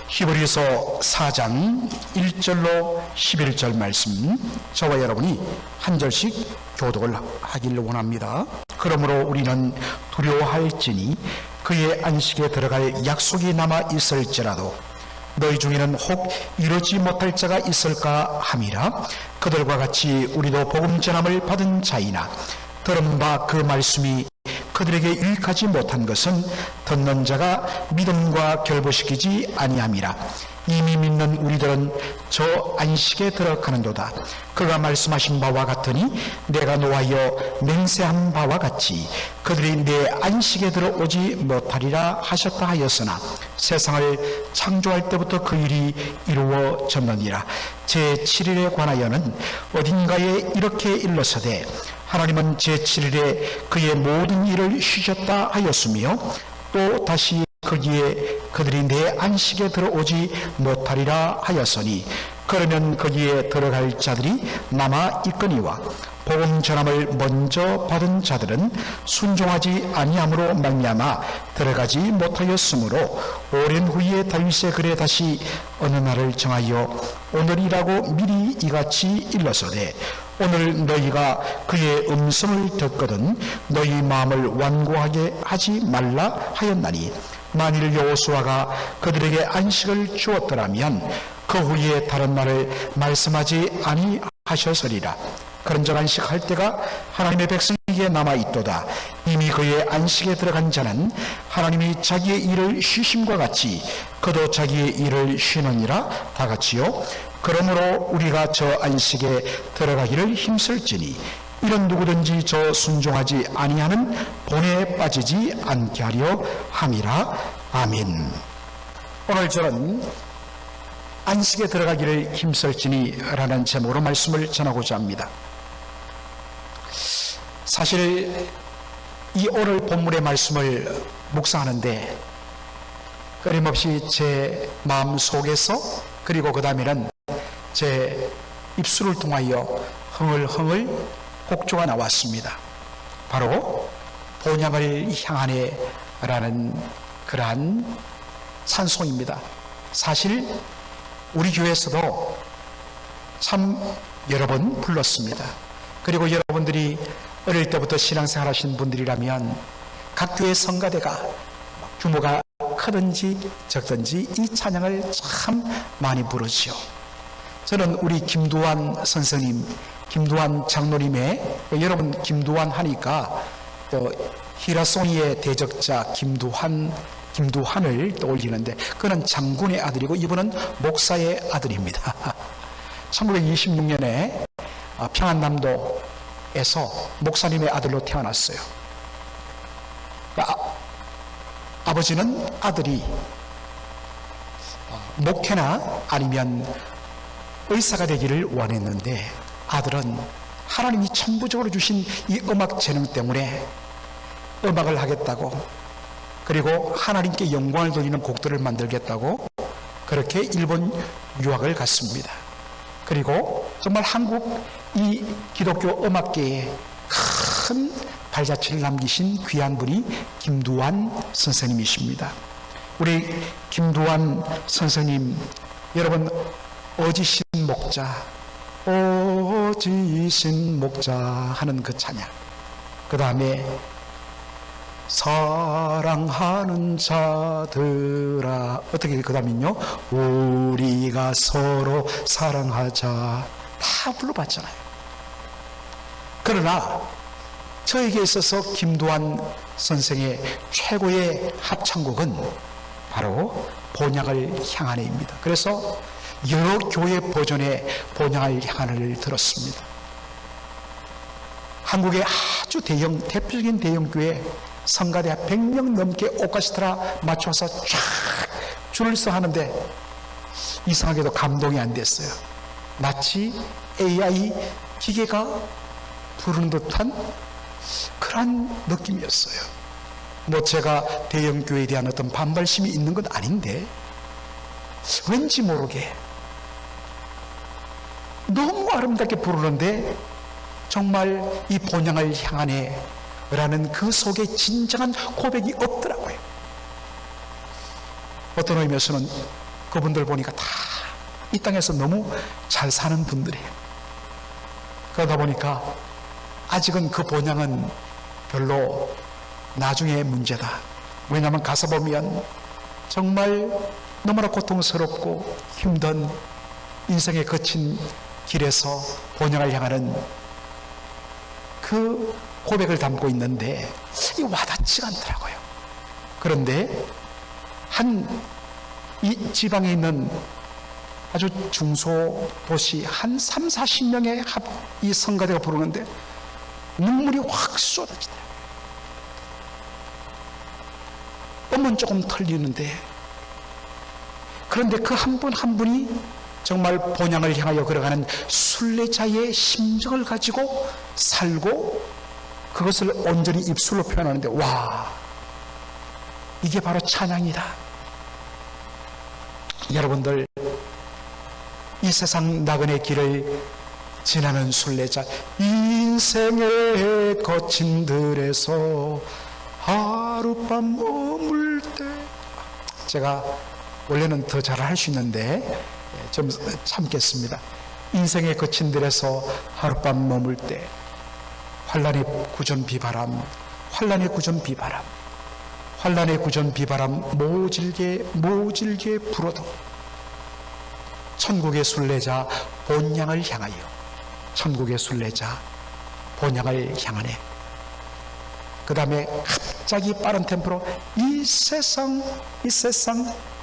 히브리서 4장 1절로 11절 말씀, 저와 여러분이 한 절씩 교독을 하기를 원합니다. 그러므로 우리는 두려워할지니 그의 안식에 들어갈 약속이 남아 있을지라도 너희 중에는 혹 이루지 못할 자가 있을까 함이라. 그들과 같이 우리도 복음 전함을 받은 자이나 들은 바 그 말씀이 그들에게 유익하지 못한 것은 듣는 자가 믿음과 결부시키지 아니함이라. 이미 믿는 우리들은 저 안식에 들어가는도다. 그가 말씀하신 바와 같으니 내가 노하여 맹세한 바와 같이 그들이 내 안식에 들어오지 못하리라 하셨다 하였으나 세상을 창조할 때부터 그 일이 이루어졌느니라. 제7일에 관하여는 어딘가에 이렇게 일러서되 하나님은 제7일에 그의 모든 일을 쉬셨다 하였으며 또 다시 거기에 그들이 내 안식에 들어오지 못하리라 하였으니 그러면 거기에 들어갈 자들이 남아 있거니와 복음 전함을 먼저 받은 자들은 순종하지 아니함으로 말미암아 들어가지 못하였으므로 오랜 후에 다윗의 글에 다시 어느 날을 정하여 오늘이라고 미리 이같이 일러서되 오늘 너희가 그의 음성을 듣거든 너희 마음을 완고하게 하지 말라 하였나니 만일 여호수아가 그들에게 안식을 주었더라면 그 후에 다른 날을 말씀하지 아니하셨으리라. 그런즉 안식할 때가 하나님의 백성에게 남아있도다. 이미 그의 안식에 들어간 자는 하나님이 자기의 일을 쉬심과 같이 그도 자기의 일을 쉬느니라 다같이요. 그러므로 우리가 저 안식에 들어가기를 힘쓸지니 이런 누구든지 저 순종하지 아니하는 본에 빠지지 않게 하려 함이라. 아멘. 오늘 저는 안식에 들어가기를 힘쓸지니 라는 제목으로 말씀을 전하고자 합니다. 사실 이 오늘 본문의 말씀을 묵상하는데 끊임없이 제 마음 속에서 그리고 그 다음에는 제 입술을 통하여 흥얼흥얼 곡조가 나왔습니다. 바로 본향을 향하네 라는 그러한 찬송입니다. 사실 우리 교회에서도 참 여러 번 불렀습니다. 그리고 여러분들이 어릴 때부터 신앙생활 하신 분들이라면 각 교회 성가대가 규모가 크든지 적든지 이 찬양을 참 많이 부르지요. 저는 우리 김두환 선생님, 김두환 장로님의, 여러분 김두환 하니까 또 히라소니의 대적자 김두환을 떠올리는데 그는 장군의 아들이고 이분은 목사의 아들입니다. 1926년에 평안남도에서 목사님의 아들로 태어났어요. 그러니까 아버지는 아들이 목회나 아니면 의사가 되기를 원했는데 아들은 하나님이 천부적으로 주신 이 음악 재능 때문에 음악을 하겠다고, 그리고 하나님께 영광을 돌리는 곡들을 만들겠다고 그렇게 일본 유학을 갔습니다. 그리고 정말 한국 이 기독교 음악계에 큰 발자취를 남기신 귀한 분이 김두환 선생님이십니다. 우리 김두환 선생님, 여러분 어지신 목자, 어지신 목자 하는 그 찬양, 그 다음에 사랑하는 자들아, 어떻게 그 다음에요? 우리가 서로 사랑하자, 다 불러봤잖아요. 그러나 저에게 있어서 김두환 선생의 최고의 합창곡은 바로 본향을 향하네입니다. 그래서 여러 교회 버전의 본향을 향하네를 들었습니다. 한국의 아주 대표적인 대형교회 성가대 100명 넘게 오케스트라 맞춰서 쫙 줄을 서 하는데 이상하게도 감동이 안 됐어요. 마치 AI 기계가 부르는 듯한 그런 느낌이었어요. 뭐 제가 대형교회에 대한 어떤 반발심이 있는 건 아닌데 왠지 모르게 너무 아름답게 부르는데 정말 이 본향을 향하네 라는 그 속에 진정한 고백이 없더라고요. 어떤 의미에서는 그분들 보니까 다 이 땅에서 너무 잘 사는 분들이에요. 그러다 보니까 아직은 그 본향은 별로 나중에 문제다. 왜냐하면 가서 보면 정말 너무나 고통스럽고 힘든 인생의 거친 길에서 본향을 향하는 그 고백을 담고 있는데 이 와닿지가 않더라고요. 그런데 이 지방에 있는 아주 중소도시 한 3, 40명의 이 성가대가 부르는데 눈물이 확 쏟아지더라고요. 땀은 조금 털리는데, 그런데 그 한 분 한 분이 정말 본향을 향하여 걸어가는 순례자의 심정을 가지고 살고 그것을 온전히 입술로 표현하는데, 와, 이게 바로 찬양이다. 여러분들, 이 세상 나그네 길을 지나는 순례자, 인생의 거친 들에서 하룻밤 머물 때, 제가 원래는 더 잘 할 수 있는데 좀 참겠습니다. 인생의 거친 들에서 하룻밤 머물 때 환란의 구전 비바람, 환란의 구전 비바람, 환란의 구전 비바람 모질게 불어도 천국의 순례자 본향을 향하여, 천국의 순례자 본향을 향하네. 그 다음에 갑자기 빠른 템포로 이 세상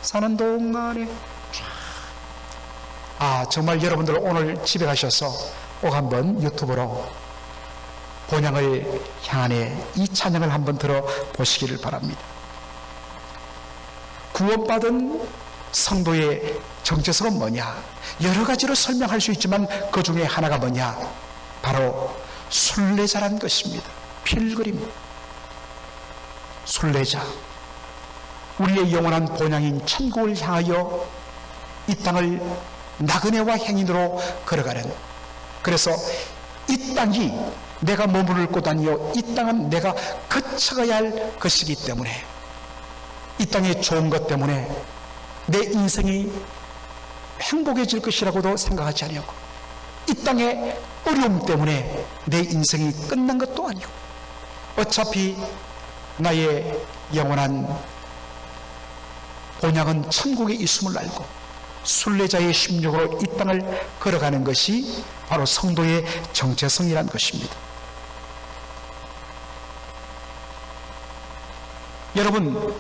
사는 동안에, 정말 여러분들 오늘 집에 가셔서 꼭 한번 유튜브로 본향을 향하네 이 찬양을 한번 들어보시기를 바랍니다. 구원받은 성도의 정체성은 뭐냐? 여러 가지로 설명할 수 있지만 그 중에 하나가 뭐냐? 바로 순례자란 것입니다. 필그림, 순례자, 우리의 영원한 본향인 천국을 향하여 이 땅을 나그네와 행인으로 걸어가는, 그래서 이 땅이 내가 머무를 곳 아니요 이 땅은 내가 거쳐가야 할 것이기 때문에, 이 땅의 좋은 것 때문에 내 인생이 행복해질 것이라고도 생각하지 아니하고, 이 땅의 어려움 때문에 내 인생이 끝난 것도 아니고, 어차피 나의 영원한 본향은 천국에 있음을 알고 순례자의 심령으로 이 땅을 걸어가는 것이 바로 성도의 정체성이라는 것입니다. 여러분,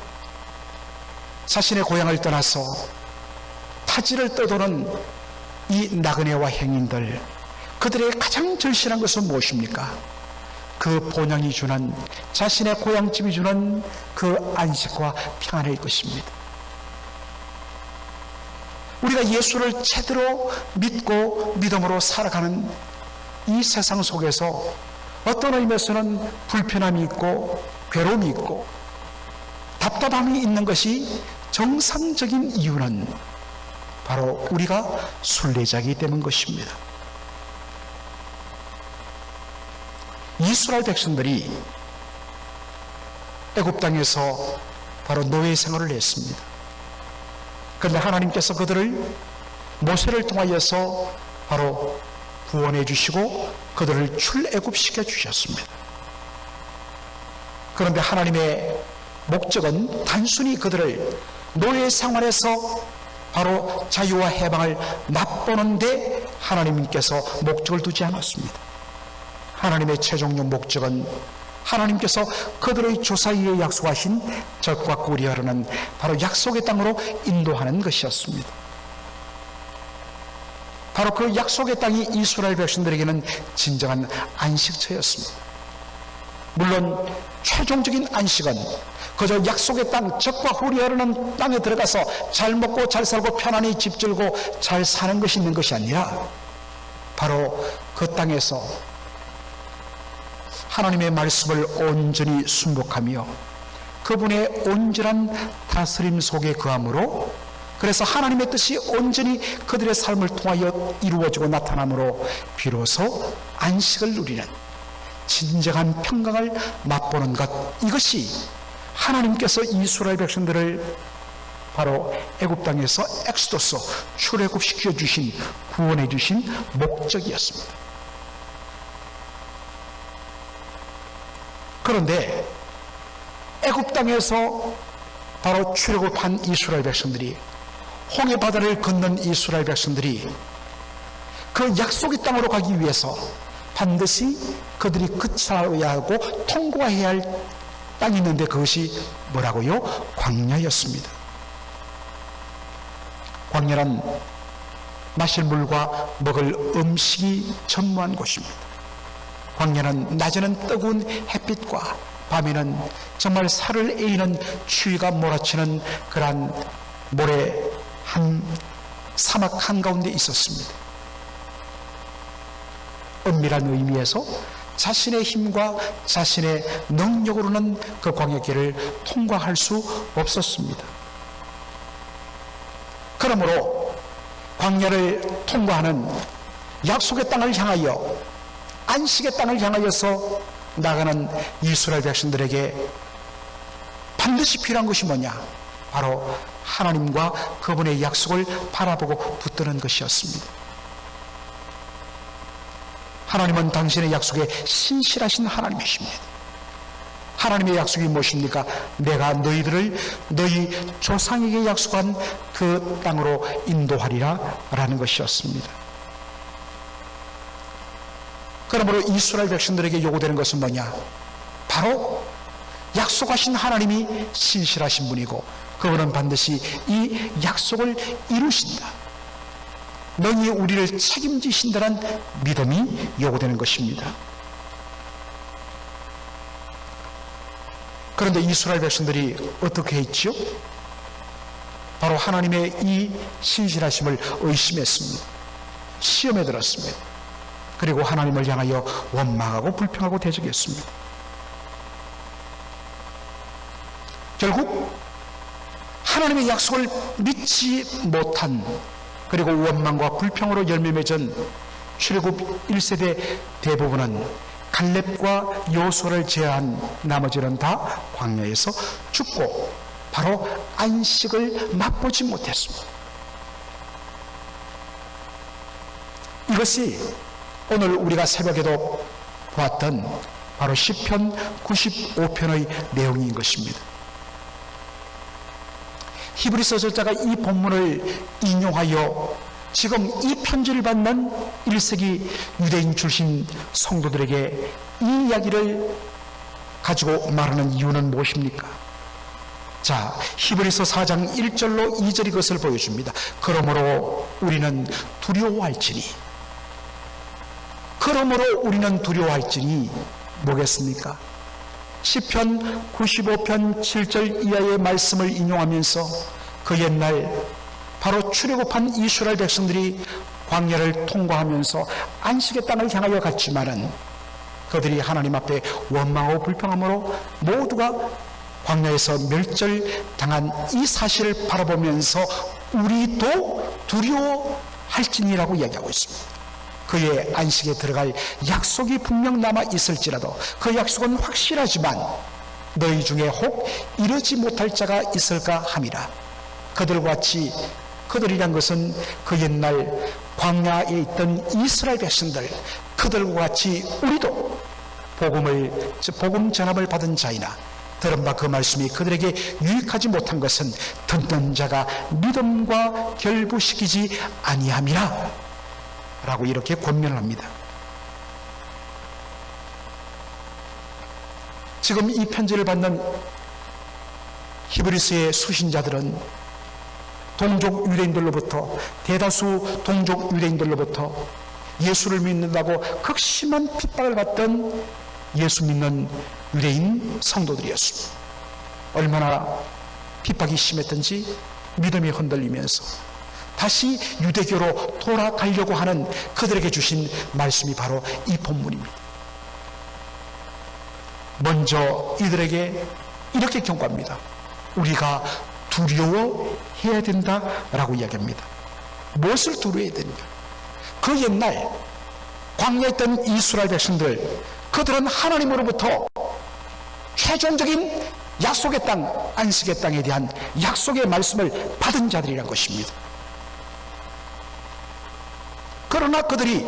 자신의 고향을 떠나서 타지를 떠도는 이 나그네와 행인들, 그들의 가장 절실한 것은 무엇입니까? 그 본향이 주는, 자신의 고향집이 주는 그 안식과 평안일 것입니다. 우리가 예수를 제대로 믿고 믿음으로 살아가는 이 세상 속에서 어떤 의미에서는 불편함이 있고 괴로움이 있고 답답함이 있는 것이 정상적인 이유는 바로 우리가 순례자이기 때문인 것입니다. 이스라엘 백성들이 애굽 땅에서 바로 노예 생활을 했습니다. 그런데 하나님께서 그들을 모세를 통하여서 바로 구원해 주시고 그들을 출애굽시켜 주셨습니다. 그런데 하나님의 목적은 단순히 그들을 노예 생활에서 바로 자유와 해방을 맛보는데 하나님께서 목적을 두지 않았습니다. 하나님의 최종적 목적은 하나님께서 그들의 조상에게 약속하신 젖과 꿀이 흐르는 바로 약속의 땅으로 인도하는 것이었습니다. 바로 그 약속의 땅이 이스라엘 백성들에게는 진정한 안식처였습니다. 물론 최종적인 안식은 그저 약속의 땅, 젖과 꿀이 흐르는 땅에 들어가서 잘 먹고 잘 살고 편안히 집들고 잘 사는 것이 있는 것이 아니라 바로 그 땅에서 하나님의 말씀을 온전히 순복하며 그분의 온전한 다스림 속에 거함으로, 그래서 하나님의 뜻이 온전히 그들의 삶을 통하여 이루어지고 나타남으로 비로소 안식을 누리는 진정한 평강을 맛보는 것, 이것이 하나님께서 이스라엘 백성들을 바로 애굽 땅에서 엑소더스 출애굽시켜 주신, 구원해 주신 목적이었습니다. 그런데 애굽 땅에서 바로 출애굽한 이스라엘 백성들이, 홍해 바다를 건넌 이스라엘 백성들이 그 약속의 땅으로 가기 위해서 반드시 그들이 거쳐야 하고 통과해야 할 땅이 있는데, 그것이 뭐라고요? 광야였습니다. 광야는 마실 물과 먹을 음식이 전무한 곳입니다. 광야는 낮에는 뜨거운 햇빛과 밤에는 정말 살을 에이는 추위가 몰아치는 그러한 모래 사막 한가운데 있었습니다. 엄밀한 의미에서 자신의 힘과 자신의 능력으로는 그 광야길을 통과할 수 없었습니다. 그러므로 광야를 통과하는 약속의 땅을 향하여, 안식의 땅을 향하여서 나가는 이스라엘 백성들에게 반드시 필요한 것이 뭐냐? 바로 하나님과 그분의 약속을 바라보고 붙드는 것이었습니다. 하나님은 당신의 약속에 신실하신 하나님이십니다. 하나님의 약속이 무엇입니까? 내가 너희들을 너희 조상에게 약속한 그 땅으로 인도하리라 라는 것이었습니다. 그러므로 이스라엘 백성들에게 요구되는 것은 뭐냐? 바로 약속하신 하나님이 신실하신 분이고 그분은 반드시 이 약속을 이루신다, 능히 우리를 책임지신다는 믿음이 요구되는 것입니다. 그런데 이스라엘 백성들이 어떻게 했죠? 바로 하나님의 이 신실하심을 의심했습니다. 시험에 들었습니다. 그리고 하나님을 향하여 원망하고 불평하고 대적했습니다. 결국 하나님의 약속을 믿지 못한, 그리고 원망과 불평으로 열매 맺은 출애굽 1세대 대부분은 갈렙과 여호수아를 제외한 나머지는 다 광야에서 죽고 바로 안식을 맛보지 못했습니다. 이것이 오늘 우리가 새벽에도 보았던 바로 시편 95편의 내용인 것입니다. 히브리서 저자가 이 본문을 인용하여 지금 이 편지를 받는 1세기 유대인 출신 성도들에게 이 이야기를 가지고 말하는 이유는 무엇입니까? 자, 히브리서 4장 1절로 2절이 그것을 보여줍니다. 그러므로 우리는 두려워할지니, 그러므로 우리는 두려워할지니 뭐겠습니까? 시편 95편 7절 이하의 말씀을 인용하면서 그 옛날 바로 출애굽한 이스라엘 백성들이 광야를 통과하면서 안식의 땅을 향하여 갔지만은 그들이 하나님 앞에 원망하고 불평함으로 모두가 광야에서 멸절당한 이 사실을 바라보면서 우리도 두려워할지니라고 이야기하고 있습니다. 그의 안식에 들어갈 약속이 분명 남아 있을지라도 그 약속은 확실하지만 너희 중에 혹 이르지 못할 자가 있을까 함이라. 그들과 같이, 그들이란 것은 그 옛날 광야에 있던 이스라엘 백성들, 그들과 같이 우리도 복음 전함을 받은 자이나 들은 바 그 말씀이 그들에게 유익하지 못한 것은 듣는 자가 믿음과 결부시키지 아니함이라 라고 이렇게 권면을 합니다. 지금 이 편지를 받는 히브리서의 수신자들은 동족 유대인들로부터, 대다수 동족 유대인들로부터 예수를 믿는다고 극심한 핍박을 받던 예수 믿는 유대인 성도들이었습니다. 얼마나 핍박이 심했던지 믿음이 흔들리면서 다시 유대교로 돌아가려고 하는 그들에게 주신 말씀이 바로 이 본문입니다. 먼저 이들에게 이렇게 경고합니다. 우리가 두려워해야 된다라고 이야기합니다. 무엇을 두려워해야 되는가? 그 옛날 광야에 있던 이스라엘 백성들, 그들은 하나님으로부터 최종적인 약속의 땅, 안식의 땅에 대한 약속의 말씀을 받은 자들이란 것입니다. 그러나 그들이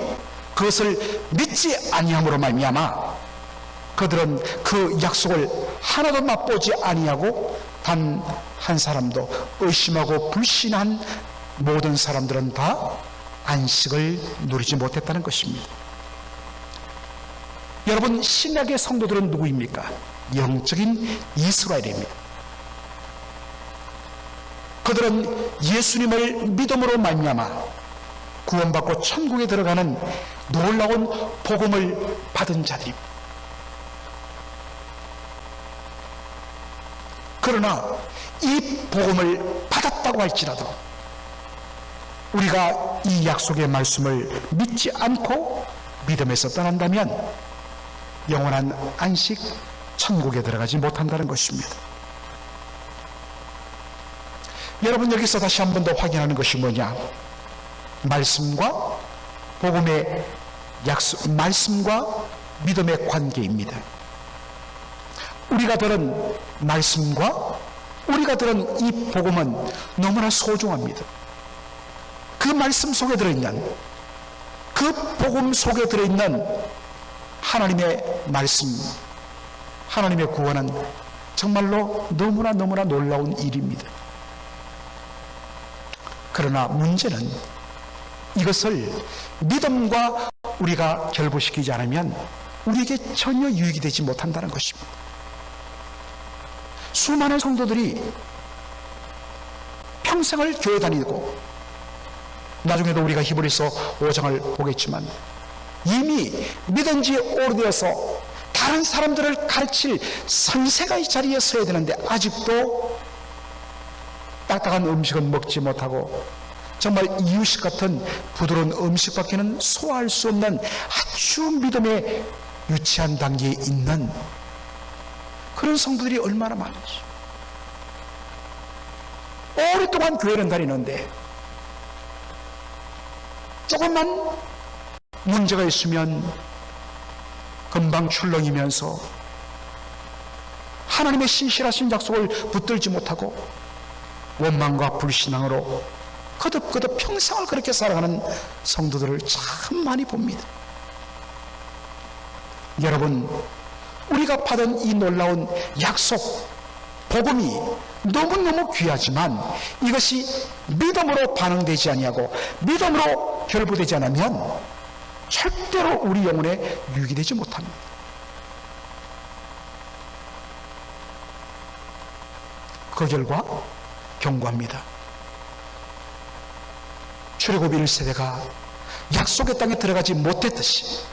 그것을 믿지 아니함으로 말미암아 그들은 그 약속을 하나도 맛보지 아니하고 단 한 사람도 의심하고 불신한 모든 사람들은 다 안식을 누리지 못했다는 것입니다. 여러분, 신약의 성도들은 누구입니까? 영적인 이스라엘입니다. 그들은 예수님을 믿음으로 말미암아 구원받고 천국에 들어가는 놀라운 복음을 받은 자들입니다. 그러나 이 복음을 받았다고 할지라도 우리가 이 약속의 말씀을 믿지 않고 믿음에서 떠난다면 영원한 안식 천국에 들어가지 못한다는 것입니다. 여러분, 여기서 다시 한 번 더 확인하는 것이 뭐냐? 말씀과 복음의 약속, 말씀과 믿음의 관계입니다. 우리가 들은 말씀과 우리가 들은 이 복음은 너무나 소중합니다. 그 말씀 속에 들어있는, 그 복음 속에 들어있는 하나님의 말씀, 하나님의 구원은 정말로 너무나 놀라운 일입니다. 그러나 문제는 이것을 믿음과 우리가 결부시키지 않으면 우리에게 전혀 유익이 되지 못한다는 것입니다. 수많은 성도들이 평생을 교회 다니고 나중에도 우리가 히브리서 5장을 보겠지만 이미 믿은 지 오래되어서 다른 사람들을 가르칠 선생의 자리에 서야 되는데 아직도 딱딱한 음식은 먹지 못하고 정말 이유식 같은 부드러운 음식밖에는 소화할 수 없는 아주 믿음의 유치한 단계에 있는 그런 성도들이 얼마나 많은지. 오랫동안 교회는 다니는데 조금만 문제가 있으면 금방 출렁이면서 하나님의 신실하신 약속을 붙들지 못하고 원망과 불신앙으로 거듭거듭 평생을 그렇게 살아가는 성도들을 참 많이 봅니다. 여러분, 우리가 받은 이 놀라운 약속, 복음이 너무너무 귀하지만 이것이 믿음으로 반응되지 아니하고 믿음으로 결부되지 않으면 절대로 우리 영혼에 유익이 되지 못합니다. 그 결과 경고합니다. 출애굽 1세대가 약속의 땅에 들어가지 못했듯이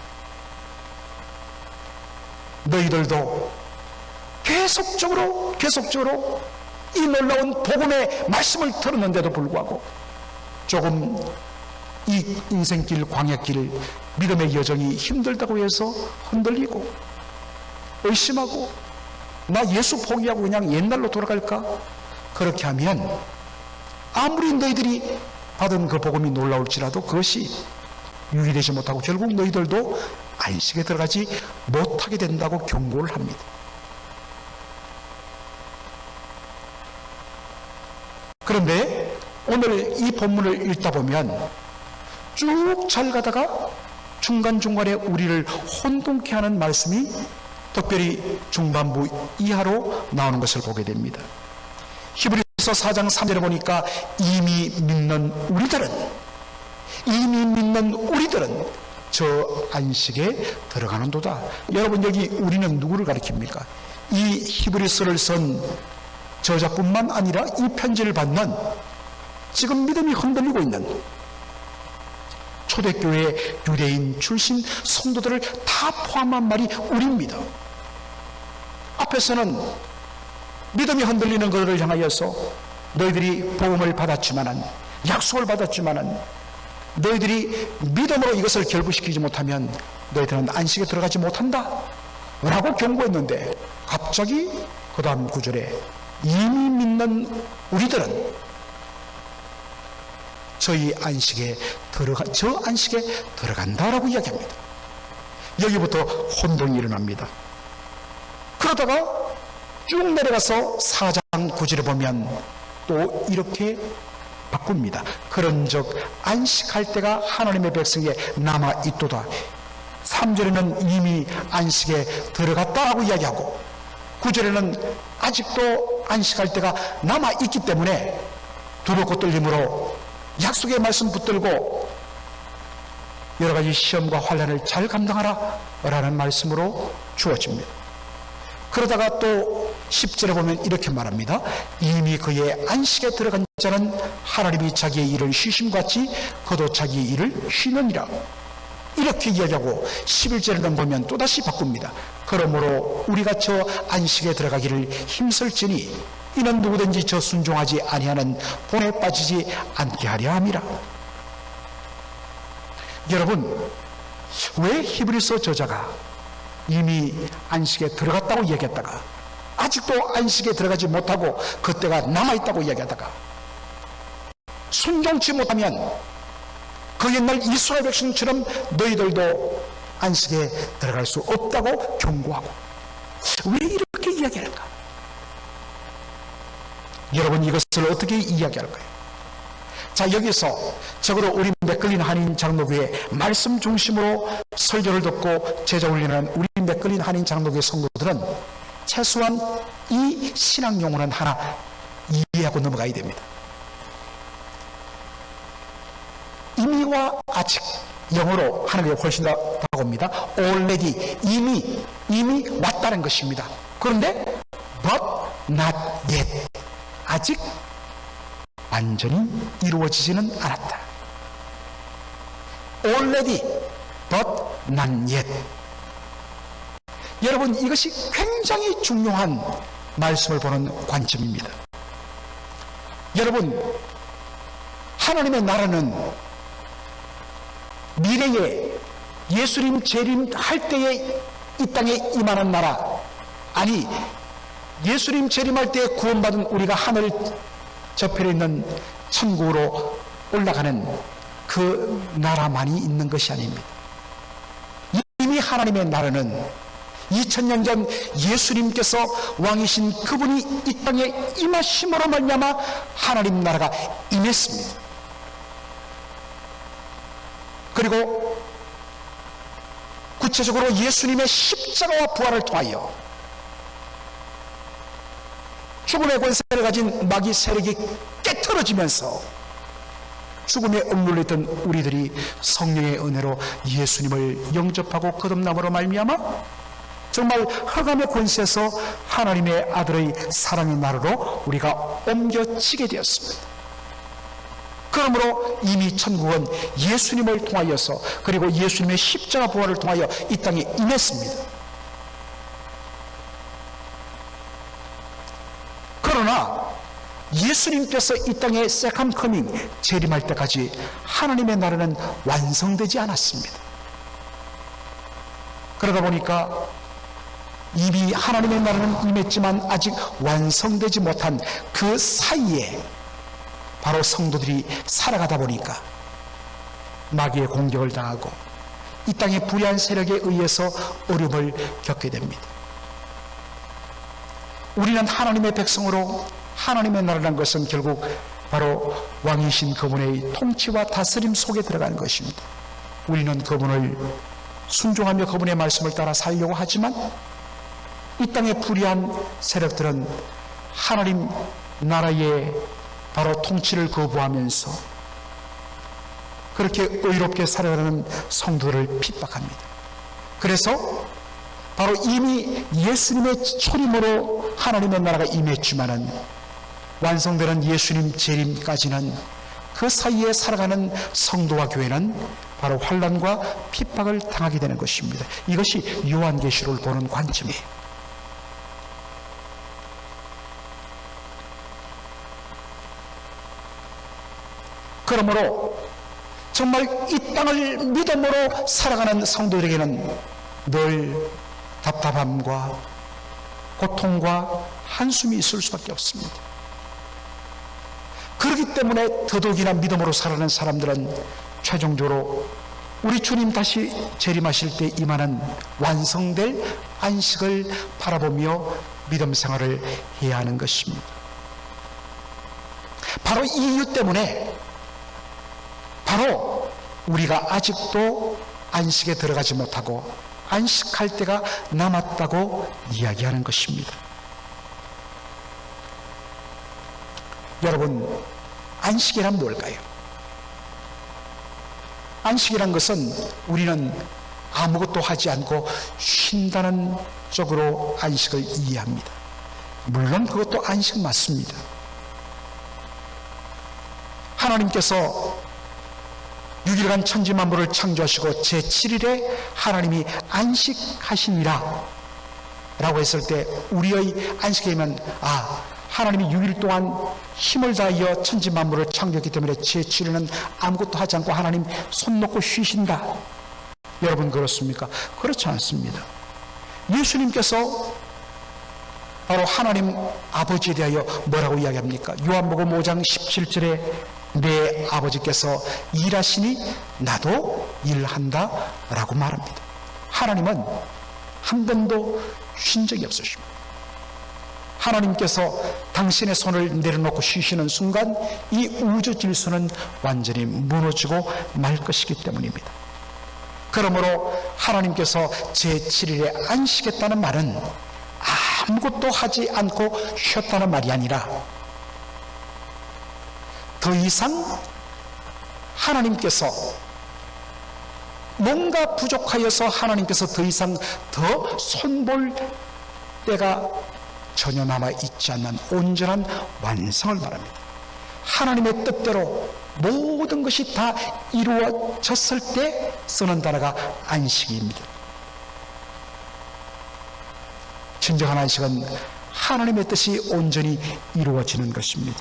너희들도 계속적으로 이 놀라운 복음의 말씀을 들었는데도 불구하고 조금 이 인생길, 광야길, 믿음의 여정이 힘들다고 해서 흔들리고 의심하고 나 예수 포기하고 그냥 옛날로 돌아갈까? 그렇게 하면 아무리 너희들이 받은 그 복음이 놀라울지라도 그것이 유익되지 못하고 결국 너희들도 안식에 들어가지 못하게 된다고 경고를 합니다. 그런데 오늘 이 본문을 읽다 보면 쭉 잘 가다가 중간중간에 우리를 혼동케 하는 말씀이 특별히 중반부 이하로 나오는 것을 보게 됩니다. 히브리서 4장 3절에 보니까 이미 믿는 우리들은 저 안식에 들어가는도다. 여러분, 여기 우리는 누구를 가리킵니까? 이 히브리서를 쓴 저자뿐만 아니라 이 편지를 받는 지금 믿음이 흔들리고 있는 초대교회 유대인 출신 성도들을 다 포함한 말이 우리입니다. 앞에서는 믿음이 흔들리는 그들을 향하여서 너희들이 복음을 받았지만은, 약속을 받았지만은 너희들이 믿음으로 이것을 결부시키지 못하면 너희들은 안식에 들어가지 못한다 라고 경고했는데, 갑자기 그 다음 구절에 이미 믿는 우리들은 저 안식에 들어간다라고 이야기합니다. 여기부터 혼동이 일어납니다. 그러다가 쭉 내려가서 4장 9절에 보면 또 이렇게 바꿉니다. 그런즉 안식할 때가 하나님의 백성에 남아 있도다. 3절에는 이미 안식에 들어갔다라고 이야기하고 9절에는 아직도 안식할 때가 남아 있기 때문에 두렵고 떨림으로 약속의 말씀 붙들고 여러 가지 시험과 환난을 잘 감당하라 라는 말씀으로 주어집니다. 그러다가 또 10절에 보면 이렇게 말합니다. 이미 그의 안식에 들어간 자는 하나님이 자기의 일을 쉬심같이 그도 자기의 일을 쉬느니라. 이렇게 이야기하고 11절에는 보면 또다시 바꿉니다. 그러므로 우리가 저 안식에 들어가기를 힘쓸지니 이는 누구든지 저 순종하지 아니하는 본에 빠지지 않게 하려 함이라. 여러분, 왜 히브리서 저자가 이미 안식에 들어갔다고 얘기했다가 아직도 안식에 들어가지 못하고 그때가 남아있다고 이야기하다가 순종치 못하면 그 옛날 이스라엘 백성처럼 너희들도 안식에 들어갈 수 없다고 경고하고 왜 이렇게 이야기할까? 여러분, 이것을 어떻게 이야기할까요? 자, 여기서 적어도 우리 맥걸린 한인 장로교회 말씀 중심으로 설교를 듣고 제자 훈련하는 우리 맥걸린 한인 장로교회 성도들은 최소한 이 신앙 용어는 하나 이해하고 넘어가야 됩니다. 이미와 아직, 영어로 하는 게 훨씬 더 다가옵니다. already, 이미 왔다는 것입니다. 그런데 but not yet, 아직 완전히 이루어지지는 않았다. already but not yet. 여러분, 이것이 굉장히 중요한 말씀을 보는 관점입니다. 여러분, 하나님의 나라는 미래에 예수님 재림할 때에 이 땅에 임하는 나라, 아니 예수님 재림할 때에 구원받은 우리가 하늘 저편에 있는 천국으로 올라가는 그 나라만이 있는 것이 아닙니다. 이미 하나님의 나라는 2000년 전 예수님께서 왕이신 그분이 이 땅에 임하심으로 말미암아 하나님 나라가 임했습니다. 그리고 구체적으로 예수님의 십자가와 부활을 통하여 죽음의 권세를 가진 마귀 세력이 깨트려지면서 죽음에 억눌렸던 우리들이 성령의 은혜로 예수님을 영접하고 거듭남으로 말미암아 정말 흑암의 권세에서 하나님의 아들의 사랑의 나라로 우리가 옮겨지게 되었습니다. 그러므로 이미 천국은 예수님을 통하여서, 그리고 예수님의 십자가 부활을 통하여 이 땅에 임했습니다. 그러나 예수님께서 이 땅에 세컨드 커밍, 재림할 때까지 하나님의 나라는 완성되지 않았습니다. 그러다 보니까 이미 하나님의 나라는 임했지만 아직 완성되지 못한 그 사이에 바로 성도들이 살아가다 보니까 마귀의 공격을 당하고 이 땅의 불의한 세력에 의해서 어려움을 겪게 됩니다. 우리는 하나님의 백성으로, 하나님의 나라라는 것은 결국 바로 왕이신 그분의 통치와 다스림 속에 들어가는 것입니다. 우리는 그분을 순종하며 그분의 말씀을 따라 살려고 하지만 이 땅의 불의한 세력들은 하나님 나라의 바로 통치를 거부하면서 그렇게 의롭게 살아가는 성도를 핍박합니다. 그래서 바로 이미 예수님의 초림으로 하나님의 나라가 임했지만은 완성되는 예수님 재림까지는 그 사이에 살아가는 성도와 교회는 바로 환난과 핍박을 당하게 되는 것입니다. 이것이 요한계시록을 보는 관점이에요. 그러므로 정말 이 땅을 믿음으로 살아가는 성도들에게는 늘 답답함과 고통과 한숨이 있을 수밖에 없습니다. 그렇기 때문에 더더욱이나 믿음으로 살아가는 사람들은 최종적으로 우리 주님 다시 재림하실 때 임하는 완성될 안식을 바라보며 믿음 생활을 해야 하는 것입니다. 바로 이 이유 때문에 바로 우리가 아직도 안식에 들어가지 못하고 안식할 때가 남았다고 이야기하는 것입니다. 여러분, 안식이란 뭘까요? 안식이란 것은 우리는 아무것도 하지 않고 쉰다는 쪽으로 안식을 이해합니다. 물론 그것도 안식 맞습니다. 하나님께서 6일간 천지만물을 창조하시고 제7일에 하나님이 안식하시니라 라고 했을 때 우리의 안식이면 하나님이 6일 동안 힘을 다하여 천지만물을 창조했기 때문에 제7일은 아무것도 하지 않고 하나님 손 놓고 쉬신다. 여러분 그렇습니까? 그렇지 않습니다. 예수님께서 바로 하나님 아버지에 대하여 뭐라고 이야기합니까? 요한복음 5장 17절에 내 아버지께서 일하시니 나도 일한다 라고 말합니다. 하나님은 한 번도 쉰 적이 없으십니다. 하나님께서 당신의 손을 내려놓고 쉬시는 순간 이 우주 질서는 완전히 무너지고 말 것이기 때문입니다. 그러므로 하나님께서 제7일에 안식했다는 말은 아무것도 하지 않고 쉬었다는 말이 아니라 더 이상 하나님께서 뭔가 부족하여서 하나님께서 더 이상 더 손볼 때가 전혀 남아있지 않는 온전한 완성을 말합니다. 하나님의 뜻대로 모든 것이 다 이루어졌을 때 쓰는 단어가 안식입니다. 진정한 안식은 하나님의 뜻이 온전히 이루어지는 것입니다.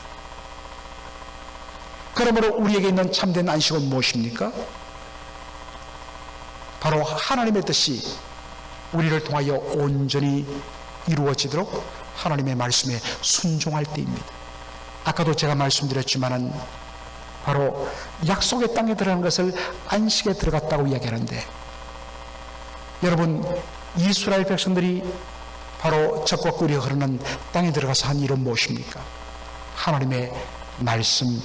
그러므로 우리에게 있는 참된 안식은 무엇입니까? 바로 하나님의 뜻이 우리를 통하여 온전히 이루어지도록 하나님의 말씀에 순종할 때입니다. 아까도 제가 말씀드렸지만은 바로 약속의 땅에 들어가는 것을 안식에 들어갔다고 이야기하는데, 여러분 이스라엘 백성들이 바로 적과 꿀이 흐르는 땅에 들어가서 한 일은 무엇입니까? 하나님의 말씀,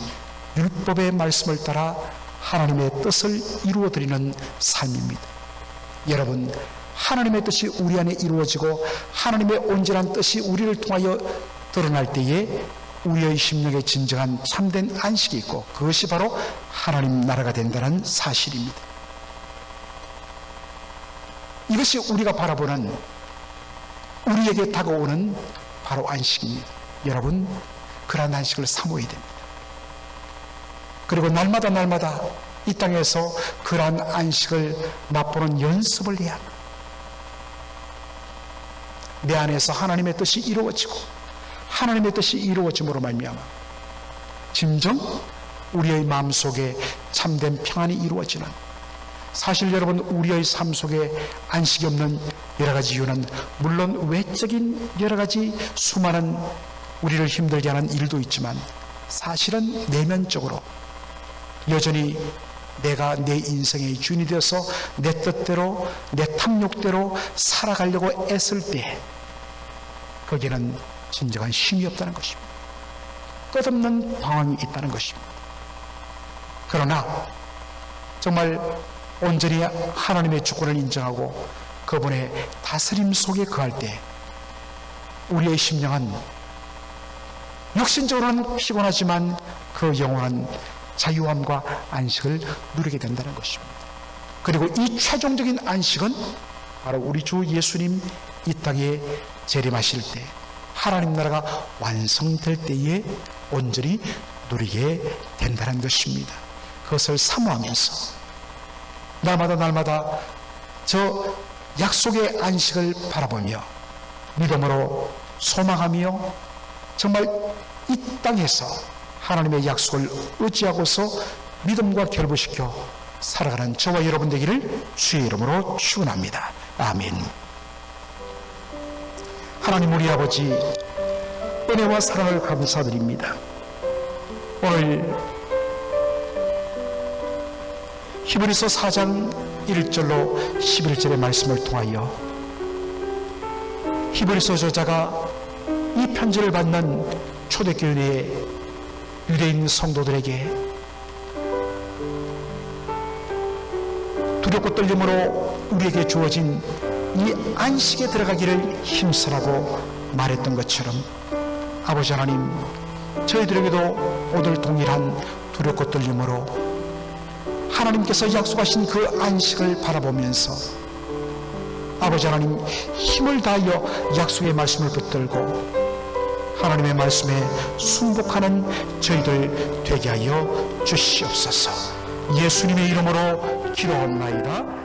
율법의 말씀을 따라 하나님의 뜻을 이루어드리는 삶입니다. 여러분, 하나님의 뜻이 우리 안에 이루어지고 하나님의 온전한 뜻이 우리를 통하여 드러날 때에 우리의 심령에 진정한 참된 안식이 있고, 그것이 바로 하나님 나라가 된다는 사실입니다. 이것이 우리가 바라보는, 우리에게 다가오는 바로 안식입니다. 여러분, 그러한 안식을 사모해야 됩니다. 그리고 날마다 이 땅에서 그러한 안식을 맛보는 연습을 해야 합니다. 내 안에서 하나님의 뜻이 이루어지고 하나님의 뜻이 이루어짐으로 말미암아 진정 우리의 마음속에 참된 평안이 이루어지는, 사실 여러분 우리의 삶 속에 안식이 없는 여러 가지 이유는 물론 외적인 여러 가지 수많은 우리를 힘들게 하는 일도 있지만, 사실은 내면적으로 여전히 내가 내 인생의 주인이 되어서 내 뜻대로 내 탐욕대로 살아가려고 애쓸 때 거기에는 진정한 힘이 없다는 것입니다. 끝없는 방황이 있다는 것입니다. 그러나 정말 온전히 하나님의 주권을 인정하고 그분의 다스림 속에 거할 때 우리의 심령은 육신적으로는 피곤하지만 그 영혼은 자유함과 안식을 누리게 된다는 것입니다. 그리고 이 최종적인 안식은 바로 우리 주 예수님 이 땅에 재림하실 때, 하나님 나라가 완성될 때에 온전히 누리게 된다는 것입니다. 그것을 사모하면서 날마다 저 약속의 안식을 바라보며 믿음으로 소망하며 정말 이 땅에서 하나님의 약속을 의지하고서 믿음과 결부시켜 살아가는 저와 여러분 되기를 주의 이름으로 축원합니다. 아멘. 하나님 우리 아버지, 은혜와 사랑을 감사드립니다. 오늘 히브리서 4장 1절로 11절의 말씀을 통하여 히브리서 저자가 이 편지를 받는 초대교회의 유대인 성도들에게 두렵고 떨림으로 우리에게 주어진 이 안식에 들어가기를 힘쓰라고 말했던 것처럼 아버지 하나님, 저희들에게도 오늘 동일한 두렵고 떨림으로 하나님께서 약속하신 그 안식을 바라보면서 아버지 하나님, 힘을 다하여 약속의 말씀을 붙들고 하나님의 말씀에 순복하는 저희들 되게 하여 주시옵소서. 예수님의 이름으로 기도하옵나이다.